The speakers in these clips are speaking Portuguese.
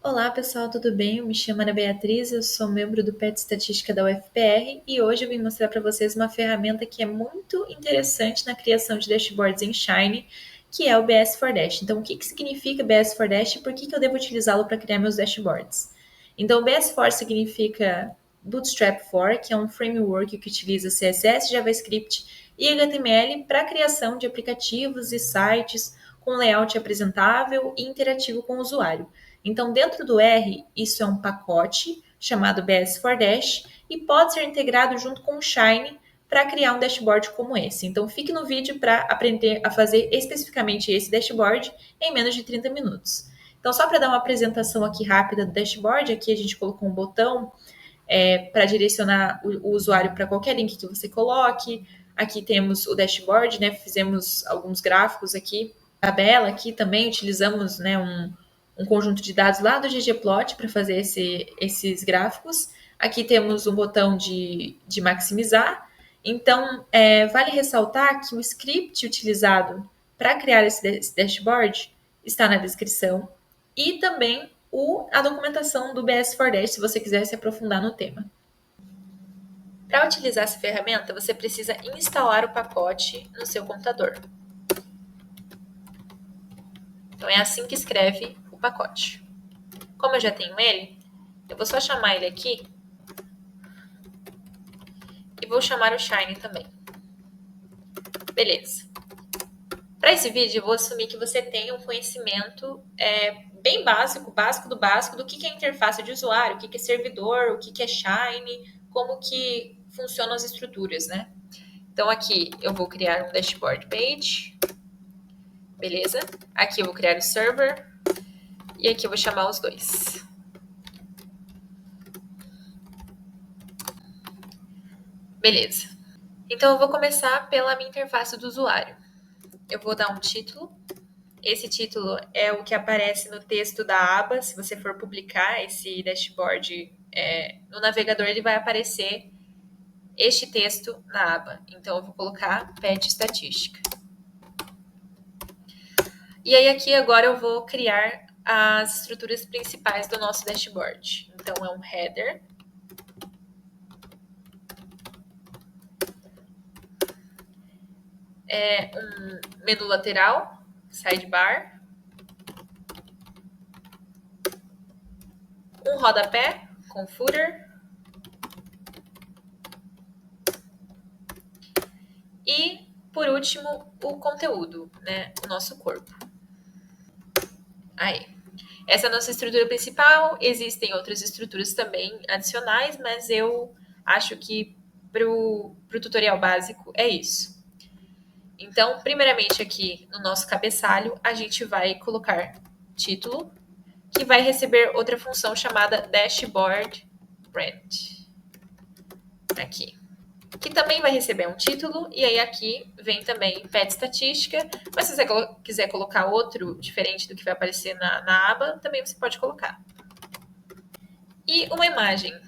Olá pessoal, tudo bem? Eu me chamo Ana Beatriz, eu sou membro do PET Estatística da UFPR e hoje eu vim mostrar para vocês uma ferramenta que é muito interessante na criação de dashboards em Shine, que é o BS4Dash. Então, o que significa BS4Dash e por que eu devo utilizá-lo para criar meus dashboards? Então, BS4 significa Bootstrap 4, que é um framework que utiliza CSS, JavaScript e HTML para a criação de aplicativos e sites com layout apresentável e interativo com o usuário. Então, dentro do R, isso é um pacote chamado BS4Dash e pode ser integrado junto com o Shine para criar um dashboard como esse. Então, fique no vídeo para aprender a fazer especificamente esse dashboard em menos de 30 minutos. Então, só para dar uma apresentação aqui rápida do dashboard, aqui a gente colocou um botão para direcionar o usuário para qualquer link que você coloque. Aqui temos o dashboard, né? Fizemos alguns gráficos aqui. Tabela aqui também utilizamos, né, um conjunto de dados lá do ggplot para fazer esses gráficos. Aqui temos um botão de maximizar. Então, vale ressaltar que o script utilizado para criar esse dashboard está na descrição e também a documentação do BS4Dash, se você quiser se aprofundar no tema. Para utilizar essa ferramenta, você precisa instalar o pacote no seu computador. Então, é assim que escreve o pacote. Como eu já tenho ele, eu vou só chamar ele aqui e vou chamar o Shine também. Beleza. Para esse vídeo, eu vou assumir que você tem um conhecimento bem básico, básico do que é interface de usuário, o que é servidor, o que é Shine, como que funcionam as estruturas, né? Então, aqui eu vou criar um dashboard page, beleza? Aqui eu vou criar o server e aqui eu vou chamar os dois. Beleza. Então, eu vou começar pela minha interface do usuário. Eu vou dar um título. Esse título é o que aparece no texto da aba. Se você for publicar esse dashboard no navegador, ele vai aparecer este texto na aba. Então, eu vou colocar PET Estatística. E aí, aqui agora eu vou criar as estruturas principais do nosso dashboard. Então, é um header. É um menu lateral, sidebar. Um rodapé com footer. E, por último, o conteúdo, né? O nosso corpo. Aí. Essa é a nossa estrutura principal. Existem outras estruturas também adicionais, mas eu acho que para o tutorial básico é isso. Então, primeiramente aqui no nosso cabeçalho, a gente vai colocar título, que vai receber outra função chamada dashboard brand. Aqui. Que também vai receber um título, e aí aqui vem também PET Estatística, mas se você quiser colocar outro diferente do que vai aparecer na aba, também você pode colocar. E uma imagem,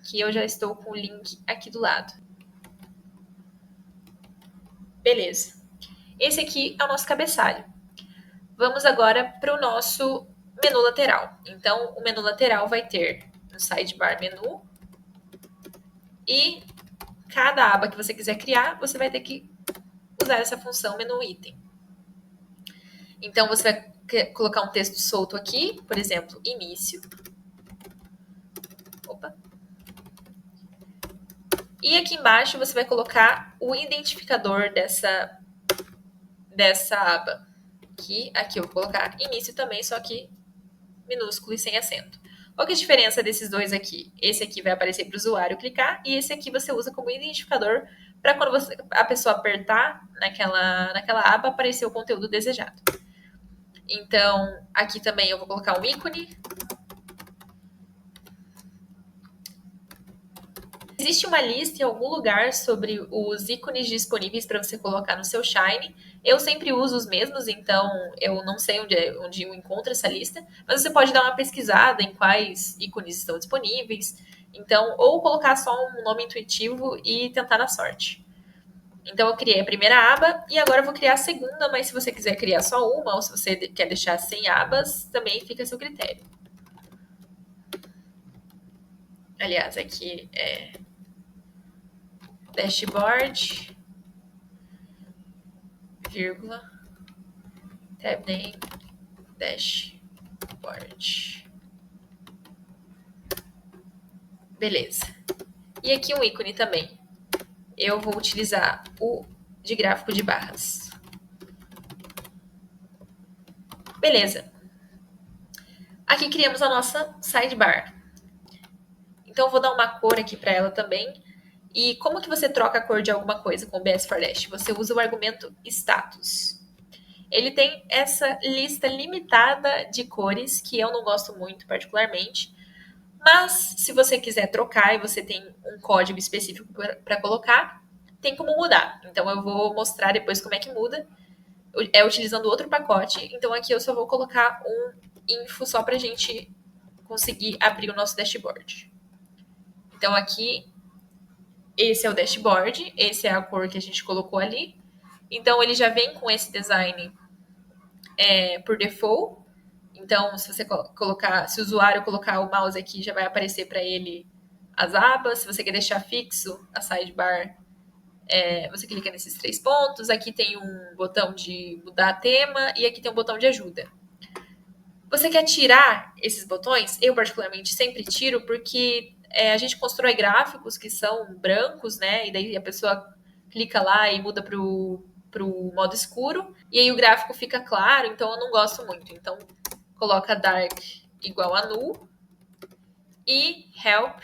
que eu já estou com o link aqui do lado. Beleza. Esse aqui é o nosso cabeçalho. Vamos agora para o nosso menu lateral. Então, o menu lateral vai ter um sidebar menu e cada aba que você quiser criar, você vai ter que usar essa função menu item. Então, você vai colocar um texto solto aqui, por exemplo, início. Opa. E aqui embaixo você vai colocar o identificador dessa aba. Aqui eu vou colocar início também, só que minúsculo e sem acento. Qual que é a diferença desses dois aqui? Esse aqui vai aparecer para o usuário clicar e esse aqui você usa como identificador para quando a pessoa apertar naquela aba aparecer o conteúdo desejado. Então, aqui também eu vou colocar um ícone. Existe uma lista em algum lugar sobre os ícones disponíveis para você colocar no seu Shine. Eu sempre uso os mesmos, então eu não sei onde eu encontro essa lista, mas você pode dar uma pesquisada em quais ícones estão disponíveis. Então, ou colocar só um nome intuitivo e tentar na sorte. Então, eu criei a primeira aba e agora eu vou criar a segunda, mas se você quiser criar só uma ou se você quer deixar sem abas, também fica a seu critério. Aliás, aqui é dashboard, vírgula, tab name, dashboard. Beleza. E aqui um ícone também. Eu vou utilizar o de gráfico de barras. Beleza. Aqui criamos a nossa sidebar. Então, eu vou dar uma cor aqui para ela também. E como que você troca a cor de alguma coisa com o BS for Dash? Você usa o argumento status. Ele tem essa lista limitada de cores, que eu não gosto muito particularmente. Mas, se você quiser trocar e você tem um código específico para colocar, tem como mudar. Então, eu vou mostrar depois como é que muda. É utilizando outro pacote. Então, aqui eu só vou colocar um info só para a gente conseguir abrir o nosso dashboard. Então, aqui, esse é o dashboard. Esse é a cor que a gente colocou ali. Então, ele já vem com esse design por default. Então, se você colocar, se o usuário colocar o mouse aqui, já vai aparecer para ele as abas. Se você quer deixar fixo a sidebar, você clica nesses 3 pontos. Aqui tem um botão de mudar tema e aqui tem um botão de ajuda. Você quer tirar esses botões? Eu, particularmente, sempre tiro porque a gente constrói gráficos que são brancos, né? E daí a pessoa clica lá e muda pro modo escuro. E aí o gráfico fica claro, então eu não gosto muito. Então, coloca dark igual a null e help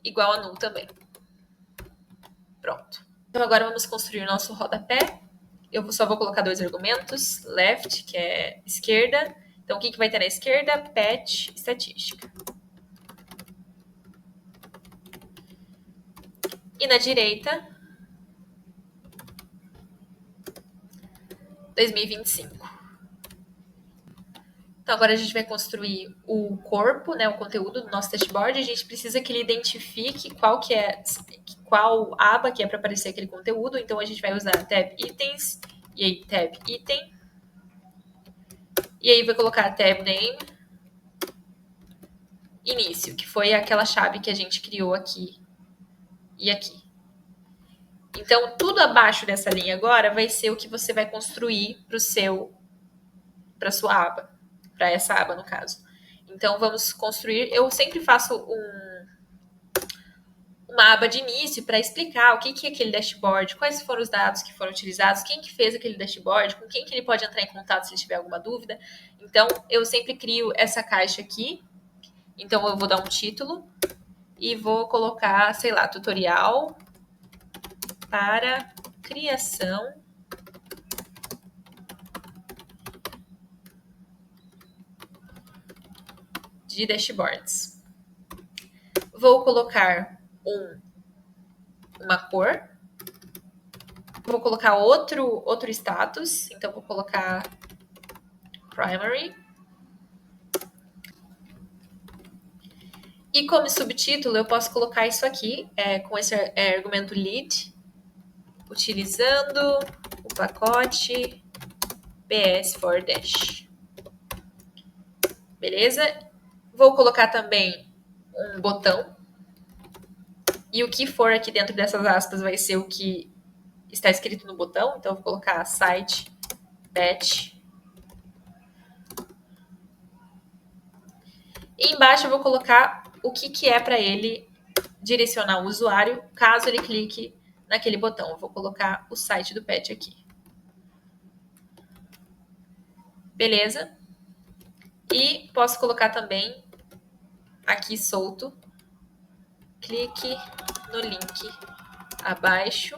igual a null também. Pronto. Então agora vamos construir o nosso rodapé. Eu só vou colocar 2 argumentos, left, que é esquerda. Então o que vai ter na esquerda? Patch, estatística. E na direita, 2025. Então agora a gente vai construir o corpo, né, o conteúdo do nosso dashboard. A gente precisa que ele identifique qual aba que é para aparecer aquele conteúdo. Então a gente vai usar tab itens e aí tab item. E aí vai colocar tab name início, que foi aquela chave que a gente criou aqui e aqui. Então tudo abaixo dessa linha agora vai ser o que você vai construir para sua aba, para essa aba no caso. Então vamos construir. Eu sempre faço uma aba de início para explicar o que é aquele dashboard, quais foram os dados que foram utilizados, quem que fez aquele dashboard, com quem que ele pode entrar em contato se ele tiver alguma dúvida. Então, eu sempre crio essa caixa aqui. Então, eu vou dar um título e vou colocar, sei lá, tutorial para criação de dashboards. Vou colocar uma cor. Vou colocar outro status. Então, vou colocar primary. E como subtítulo, eu posso colocar isso aqui, com esse argumento lead, utilizando o pacote BS for Dash. Beleza? Vou colocar também um botão. E o que for aqui dentro dessas aspas vai ser o que está escrito no botão. Então, eu vou colocar site batch. E embaixo eu vou colocar o que é para ele direcionar o usuário, caso ele clique naquele botão. Eu vou colocar o site do pet aqui. Beleza? E posso colocar também aqui solto. Clique no link abaixo.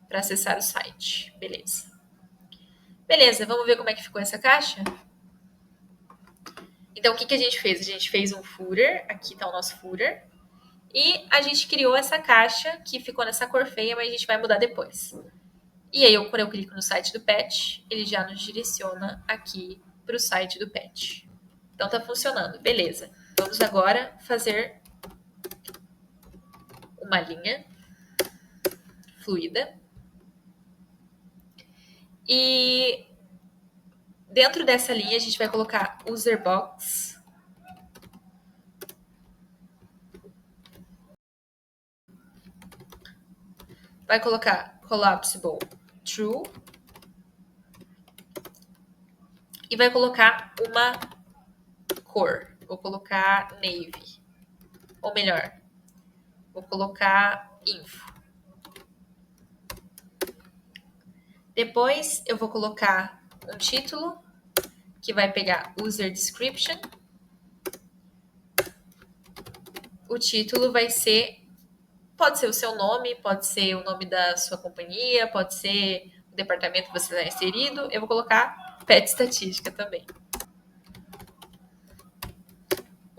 Para acessar o site. Beleza. Beleza, vamos ver como é que ficou essa caixa? Então, o que a gente fez? A gente fez um footer. Aqui está o nosso footer. E a gente criou essa caixa que ficou nessa cor feia, mas a gente vai mudar depois. E aí, quando eu clico no site do pet, ele já nos direciona aqui para o site do pet. Então tá funcionando, beleza. Vamos agora fazer uma linha fluida. E dentro dessa linha a gente vai colocar user box. Vai colocar collapsible true. E vai colocar uma cor. Vou colocar navy. Ou melhor, vou colocar info. Depois eu vou colocar um título que vai pegar user description. O título vai ser, pode ser o seu nome, pode ser o nome da sua companhia, pode ser o departamento que você está inserido. Eu vou colocar Pet Estatística também.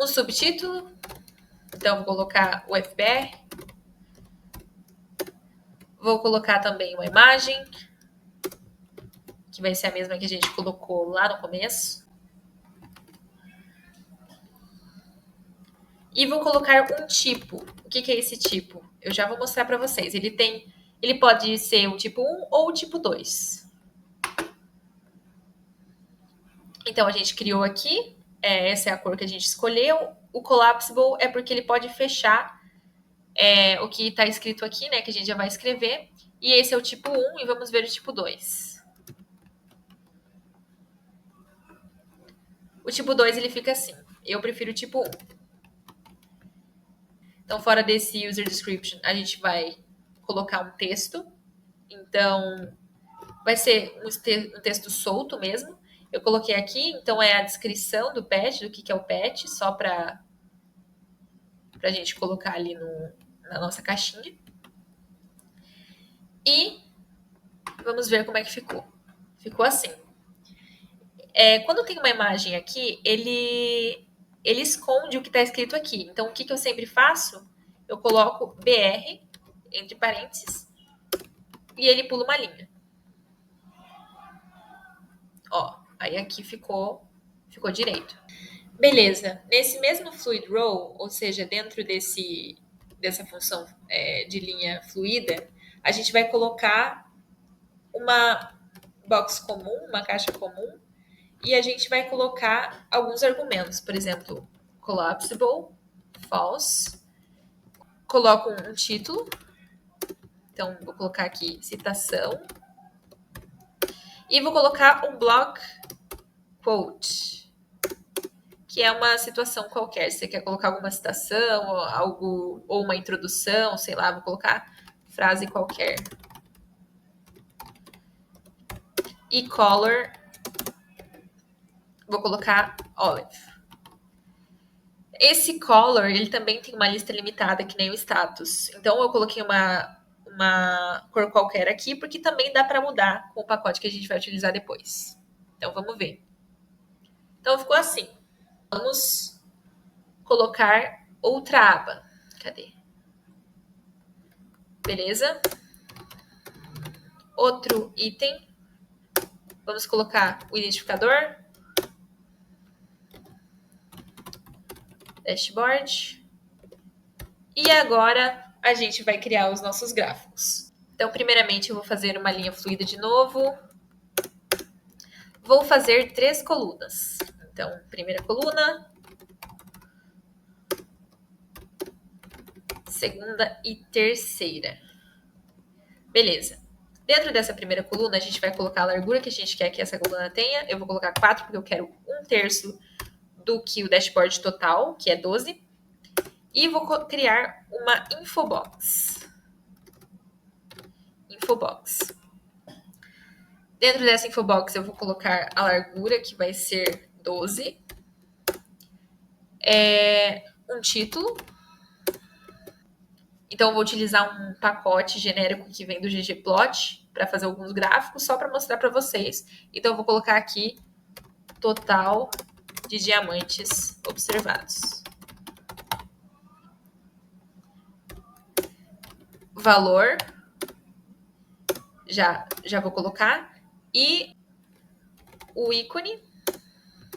Um subtítulo, então vou colocar o FPR. Vou colocar também uma imagem, que vai ser a mesma que a gente colocou lá no começo. E vou colocar um tipo. O que é esse tipo? Eu já vou mostrar para vocês. Ele pode ser o tipo 1 ou o tipo 2. Então a gente criou aqui, essa é a cor que a gente escolheu. O collapsible é porque ele pode fechar o que está escrito aqui, né? Que a gente já vai escrever. E esse é o tipo 1 e vamos ver o tipo 2. O tipo 2 ele fica assim. Eu prefiro o tipo 1. Então, fora desse user description, a gente vai colocar um texto. Então, vai ser um texto solto mesmo. Eu coloquei aqui, então é a descrição do pet, do que é o pet, só para a gente colocar ali na nossa caixinha. E vamos ver como é que ficou. Ficou assim. Quando tem uma imagem aqui, ele esconde o que está escrito aqui. Então, o que eu sempre faço? Eu coloco BR, entre parênteses, e ele pula uma linha. Ó, aí aqui ficou direito. Beleza. Nesse mesmo fluid row, ou seja, dentro dessa função de linha fluida, a gente vai colocar uma box comum, uma caixa comum, e a gente vai colocar alguns argumentos, por exemplo, collapsible, false, coloco um título, então vou colocar aqui citação, e vou colocar um block quote, que é uma situação qualquer. Se você quer colocar alguma citação, ou uma introdução, sei lá, vou colocar frase qualquer. E color, vou colocar olive. Esse color, ele também tem uma lista limitada, que nem o status. Então, eu coloquei uma cor qualquer aqui, porque também dá para mudar com o pacote que a gente vai utilizar depois. Então, vamos ver. Então, ficou assim. Vamos colocar outra aba. Cadê? Beleza? Outro item. Vamos colocar o identificador. Dashboard. E agora a gente vai criar os nossos gráficos. Então, primeiramente, eu vou fazer uma linha fluida de novo. Vou fazer 3 colunas. Então, primeira coluna, segunda e terceira. Beleza. Dentro dessa primeira coluna, a gente vai colocar a largura que a gente quer que essa coluna tenha. Eu vou colocar 4, porque eu quero 1/3 do que o dashboard total, que é 12. E vou criar uma infobox. Infobox. Dentro dessa infobox, eu vou colocar a largura, que vai ser 12. Um título. Então, eu vou utilizar um pacote genérico que vem do ggplot para fazer alguns gráficos, só para mostrar para vocês. Então, eu vou colocar aqui total de diamantes observados. Valor, já vou colocar. E o ícone,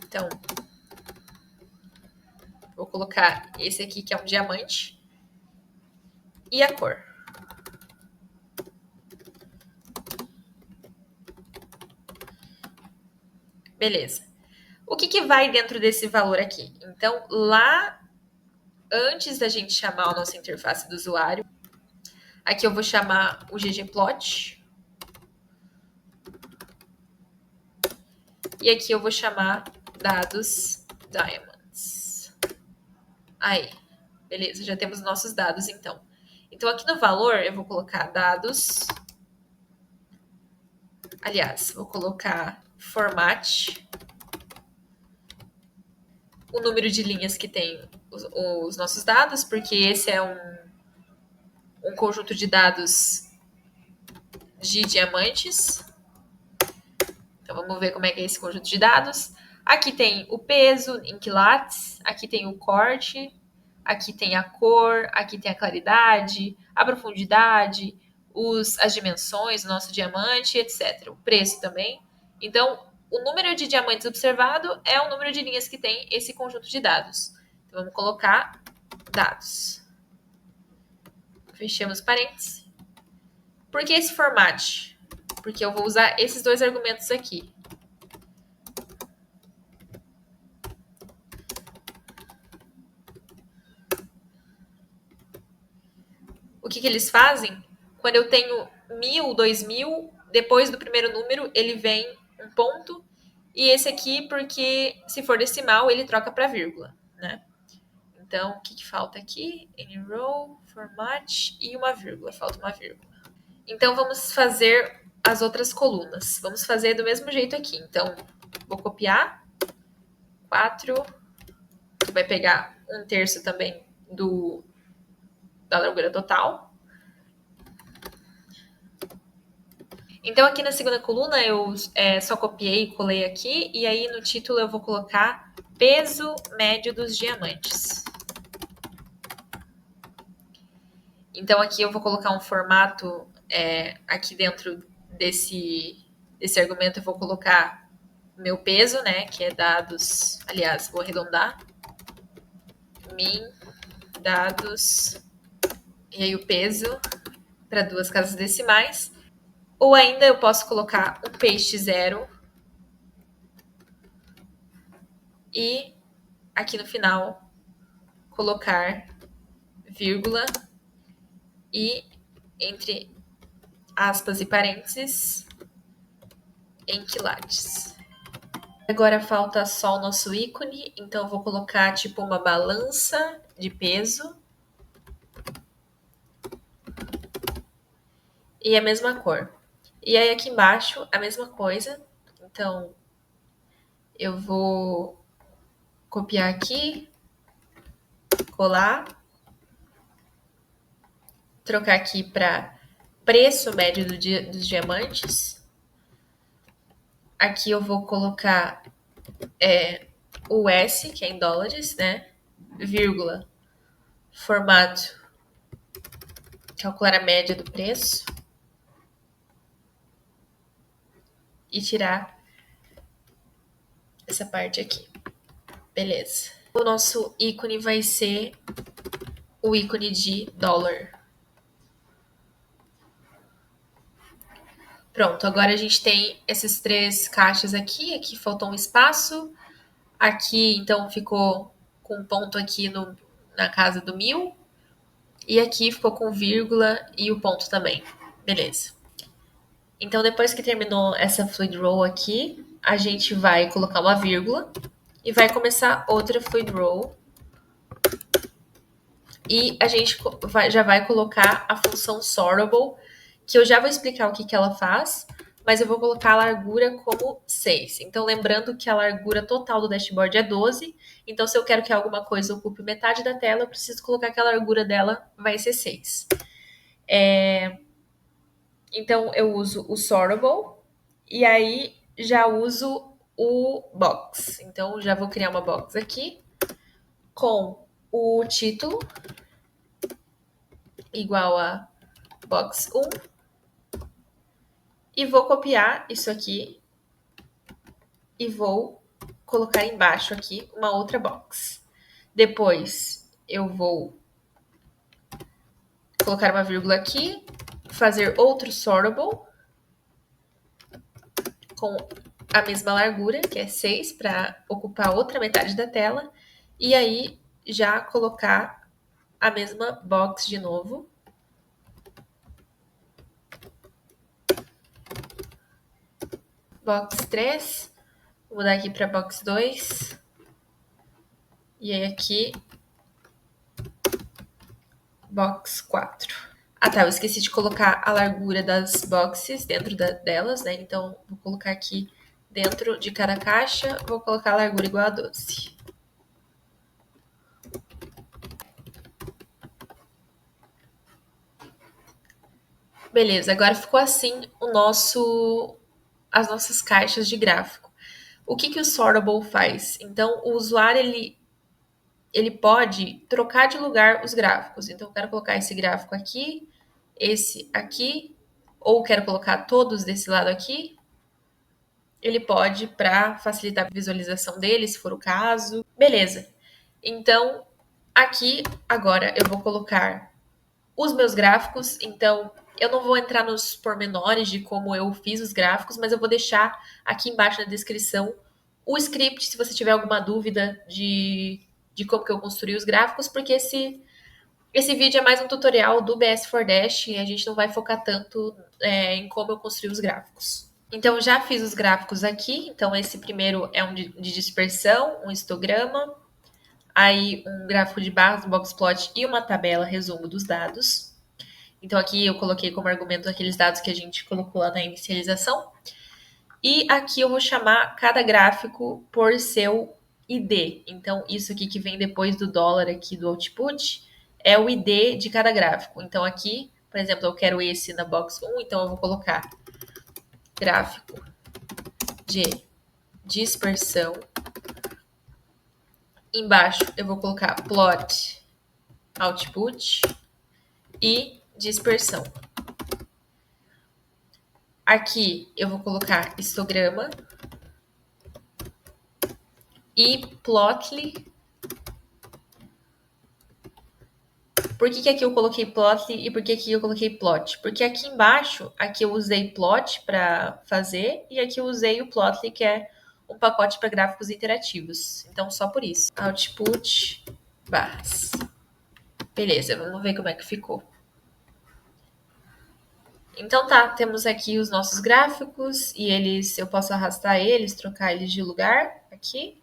então, Vou colocar esse aqui, que é um diamante. E a cor. Beleza. O que vai dentro desse valor aqui? Então, lá, antes da gente chamar a nossa interface do usuário, aqui eu vou chamar o ggplot. E aqui eu vou chamar dados diamonds. Aí, beleza, já temos nossos dados, então. Então, aqui no valor, eu vou colocar dados. Aliás, vou colocar format. O número de linhas que tem os nossos dados, porque esse é um conjunto de dados de diamantes. Então, vamos ver como é que é esse conjunto de dados. Aqui tem o peso em quilates, aqui tem o corte, aqui tem a cor, aqui tem a claridade, a profundidade, as dimensões do nosso diamante, etc. O preço também. Então, o número de diamantes observado é o número de linhas que tem esse conjunto de dados. Então, vamos colocar dados. Fechamos parênteses. Por que esse format? Porque eu vou usar esses dois argumentos aqui. O que eles fazem? Quando eu tenho 1000, 2000, depois do primeiro número, ele vem um ponto. E esse aqui, porque se for decimal, ele troca para vírgula, né? Então, o que falta aqui? Any row, format e uma vírgula. Falta uma vírgula. Então, vamos fazer as outras colunas. Vamos fazer do mesmo jeito aqui. Então, vou copiar 4, que vai pegar 1/3 também da largura total. Então, aqui na segunda coluna, eu só copiei e colei aqui. E aí, no título, eu vou colocar peso médio dos diamantes. Então, aqui eu vou colocar um formato aqui dentro desse argumento. Eu vou colocar meu peso, né? Que é dados... Aliás, vou arredondar. Min, dados... E aí, o peso para 2 casas decimais. Ou ainda eu posso colocar um paste 0 e aqui no final colocar vírgula e entre aspas e parênteses em quilates. Agora falta só o nosso ícone, então eu vou colocar tipo uma balança de peso e a mesma cor. E aí aqui embaixo a mesma coisa, então eu vou copiar aqui, colar, trocar aqui para preço médio dos diamantes. Aqui eu vou colocar o S, que é em dólares, né? Vírgula, formato, calcular a média do preço e tirar essa parte aqui. Beleza. O nosso ícone vai ser o ícone de dólar. Pronto, agora a gente tem esses 3 caixas aqui. Aqui faltou um espaço. Aqui, então, ficou com um ponto aqui na casa do 1000. E aqui ficou com vírgula e o ponto também. Beleza. Então, depois que terminou essa fluid row aqui, a gente vai colocar uma vírgula e vai começar outra fluid row. E a gente já vai colocar a função sortable, que eu já vou explicar o que ela faz, mas eu vou colocar a largura como 6. Então, lembrando que a largura total do dashboard é 12. Então, se eu quero que alguma coisa ocupe metade da tela, eu preciso colocar que a largura dela vai ser 6. Então, eu uso o sortable e aí já uso o box. Então, já vou criar uma box aqui com o título igual a box 1 e vou copiar isso aqui e vou colocar embaixo aqui uma outra box. Depois eu vou colocar uma vírgula aqui, fazer outro sortable com a mesma largura, que é 6, para ocupar outra metade da tela. E aí já colocar a mesma box de novo. Box 3. Vou mudar aqui para box 2. E aí aqui, box 4. Ah tá, eu esqueci de colocar a largura das boxes dentro delas, né? Então, vou colocar aqui dentro de cada caixa, vou colocar a largura igual a 12. Beleza, agora ficou assim as nossas caixas de gráfico. O que o Sortable faz? Então, o usuário ele pode trocar de lugar os gráficos. Então, eu quero colocar esse gráfico aqui, esse aqui, ou quero colocar todos desse lado aqui. Ele pode para facilitar a visualização dele, se for o caso. Beleza. Então, aqui agora eu vou colocar os meus gráficos. Então, eu não vou entrar nos pormenores de como eu fiz os gráficos, mas eu vou deixar aqui embaixo na descrição o script, se você tiver alguma dúvida de como que eu construí os gráficos, porque esse vídeo é mais um tutorial do BS4 Dash e a gente não vai focar tanto em como eu construí os gráficos. Então, já fiz os gráficos aqui. Então, esse primeiro é um de dispersão, um histograma, aí um gráfico de barras, um boxplot e uma tabela resumo dos dados. Então, aqui eu coloquei como argumento aqueles dados que a gente colocou lá na inicialização. E aqui eu vou chamar cada gráfico por seu ID. Então, isso aqui que vem depois do dólar aqui do output é o ID de cada gráfico. Então, aqui, por exemplo, eu quero esse na box 1, então eu vou colocar gráfico de dispersão. Embaixo eu vou colocar plot output e dispersão. Aqui eu vou colocar histograma e plotly. Por que aqui eu coloquei plotly e por que aqui eu coloquei plot? Porque aqui embaixo, aqui eu usei plot para fazer e aqui eu usei o plotly, que é um pacote para gráficos interativos. Então, só por isso. Output barras. Beleza, vamos ver como é que ficou. Então tá, temos aqui os nossos gráficos e eu posso arrastar eles, trocar eles de lugar aqui.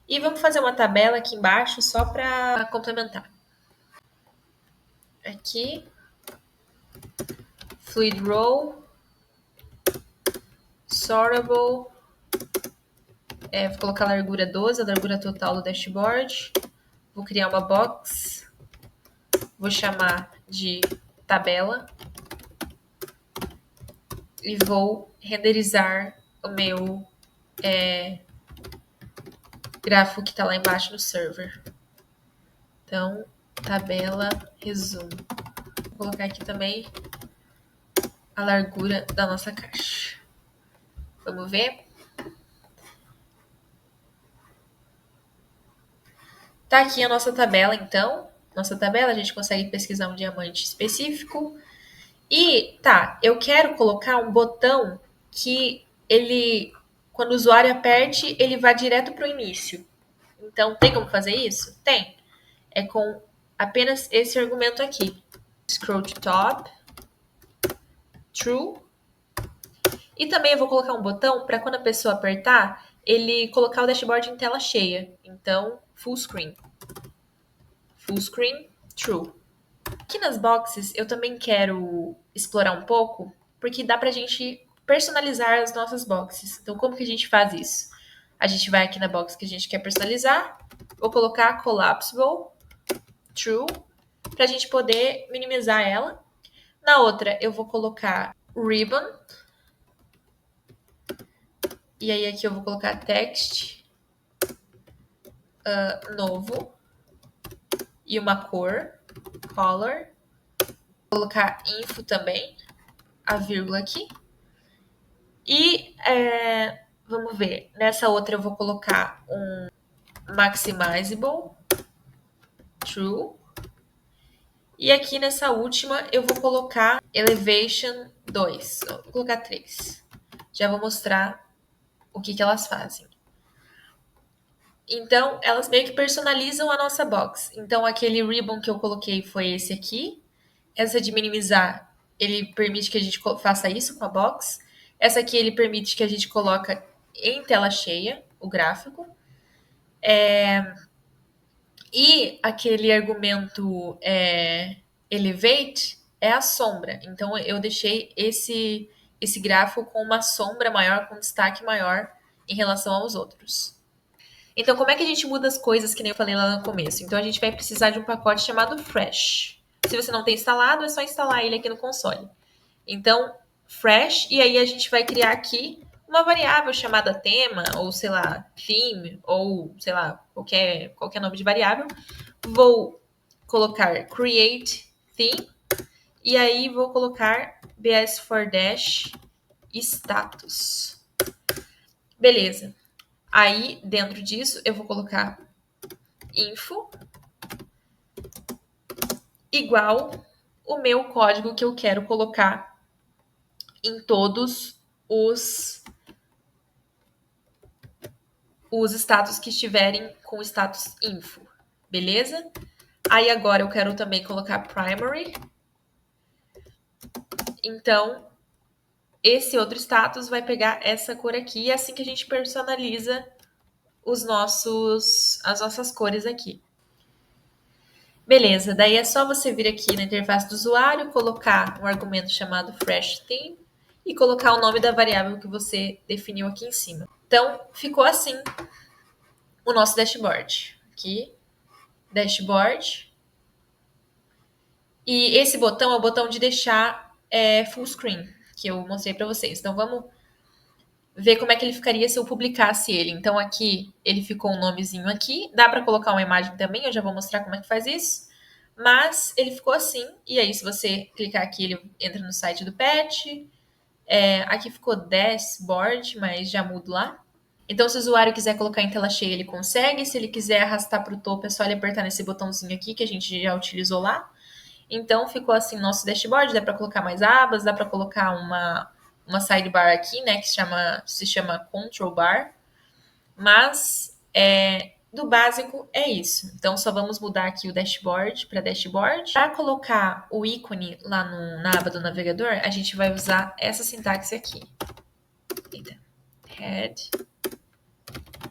E vamos fazer uma tabela aqui embaixo só para complementar. Aqui, Fluid Row, Sortable, vou colocar a largura 12, a largura total do dashboard. Vou criar uma box, vou chamar de tabela e vou renderizar o meu gráfico que está lá embaixo no server. Então, tabela resumo. Vou colocar aqui também a largura da nossa caixa. Vamos ver? Tá aqui a nossa tabela, então. Nossa tabela, a gente consegue pesquisar um diamante específico. E, tá, eu quero colocar um botão que ele, quando o usuário aperte, ele vá direto para o início. Então, tem como fazer isso? Tem. É com apenas esse argumento aqui. Scroll to top. True. E também eu vou colocar um botão para quando a pessoa apertar, ele colocar o dashboard em tela cheia. Então, full screen. Full screen, true. Aqui nas boxes, eu também quero explorar um pouco, porque dá pra gente personalizar as nossas boxes. Então, como que a gente faz isso? A gente vai aqui na box que a gente quer personalizar, vou colocar collapsible, true, pra gente poder minimizar ela. Na outra, eu vou colocar ribbon, e aí aqui eu vou colocar text novo e uma cor, color. Vou colocar info também, a vírgula aqui. E vamos ver, nessa outra eu vou colocar maximizable, true. E aqui nessa última eu vou colocar elevation 2, vou colocar 3. Já vou mostrar o que elas fazem. Então, elas meio que personalizam a nossa box. Então, aquele ribbon que eu coloquei foi esse aqui. Essa de minimizar, ele permite que a gente faça isso com a box. Essa aqui, ele permite que a gente coloque em tela cheia o gráfico. E aquele argumento elevate é a sombra. Então, eu deixei esse gráfico com uma sombra maior, com destaque maior em relação aos outros. Então, como é que a gente muda as coisas, que nem eu falei lá no começo? Então, a gente vai precisar de um pacote chamado Fresh. Se você não tem instalado, é só instalar ele aqui no console. Então, Fresh, e aí a gente vai criar aqui uma variável chamada tema, ou sei lá, theme, ou sei lá, qualquer nome de variável. Vou colocar create theme, e aí vou colocar bs4dash status. Beleza. Aí, dentro disso, eu vou colocar info igual o meu código que eu quero colocar em todos os status que estiverem com status info, beleza? Aí agora eu quero também colocar primary. Então, esse outro status vai pegar essa cor aqui, e é assim que a gente personaliza as nossas cores aqui. Beleza, daí é só você vir aqui na interface do usuário, colocar um argumento chamado freshTheme e colocar o nome da variável que você definiu aqui em cima. Então, ficou assim o nosso dashboard. Aqui, dashboard. E esse botão é o botão de deixar full screen, que eu mostrei para vocês. Então, vamos ver como é que ele ficaria se eu publicasse ele. Então, aqui, ele ficou um nomezinho aqui. Dá para colocar uma imagem também, eu já vou mostrar como é que faz isso. Mas ele ficou assim, e aí se você clicar aqui, ele entra no site do Patch. Aqui ficou dashboard, mas já mudo lá. Então, se o usuário quiser colocar em tela cheia, ele consegue. Se ele quiser arrastar para o topo, é só ele apertar nesse botãozinho aqui que a gente já utilizou lá. Então, ficou assim nosso dashboard. Dá para colocar mais abas, dá para colocar uma sidebar aqui, né, que se chama control bar. Mas do básico é isso. Então, só vamos mudar aqui o dashboard para dashboard. Para colocar o ícone lá na aba do navegador, a gente vai usar essa sintaxe aqui. Eita. Head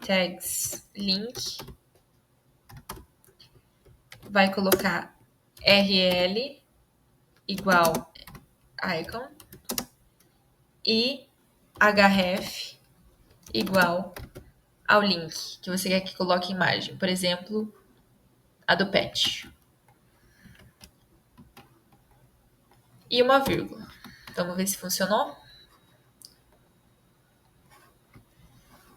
tags link, vai colocar rl igual icon e href igual ao link que você quer que coloque imagem, por exemplo, a do pet. E uma vírgula. Então, vamos ver se funcionou.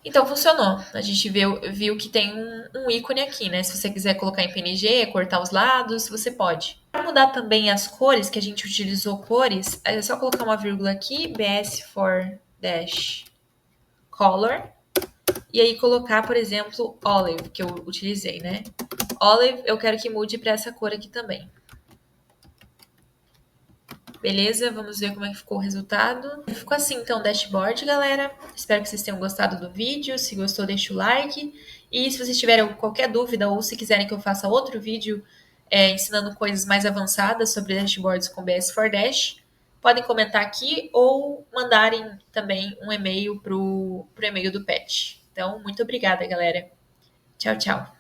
Então, funcionou. A gente viu que tem um ícone aqui, né? Se você quiser colocar em PNG, cortar os lados, você pode. Para mudar também as cores, que a gente utilizou cores, é só colocar uma vírgula aqui, bs4-color, e aí colocar, por exemplo, olive, que eu utilizei, né? Olive, eu quero que mude para essa cor aqui também. Beleza, vamos ver como é que ficou o resultado. Ficou assim, então, o dashboard, galera. Espero que vocês tenham gostado do vídeo. Se gostou, deixa o like. E se vocês tiverem qualquer dúvida ou se quiserem que eu faça outro vídeo ensinando coisas mais avançadas sobre dashboards com BS4Dash, podem comentar aqui ou mandarem também um e-mail pro e-mail do Pet. Então, muito obrigada, galera. Tchau, tchau.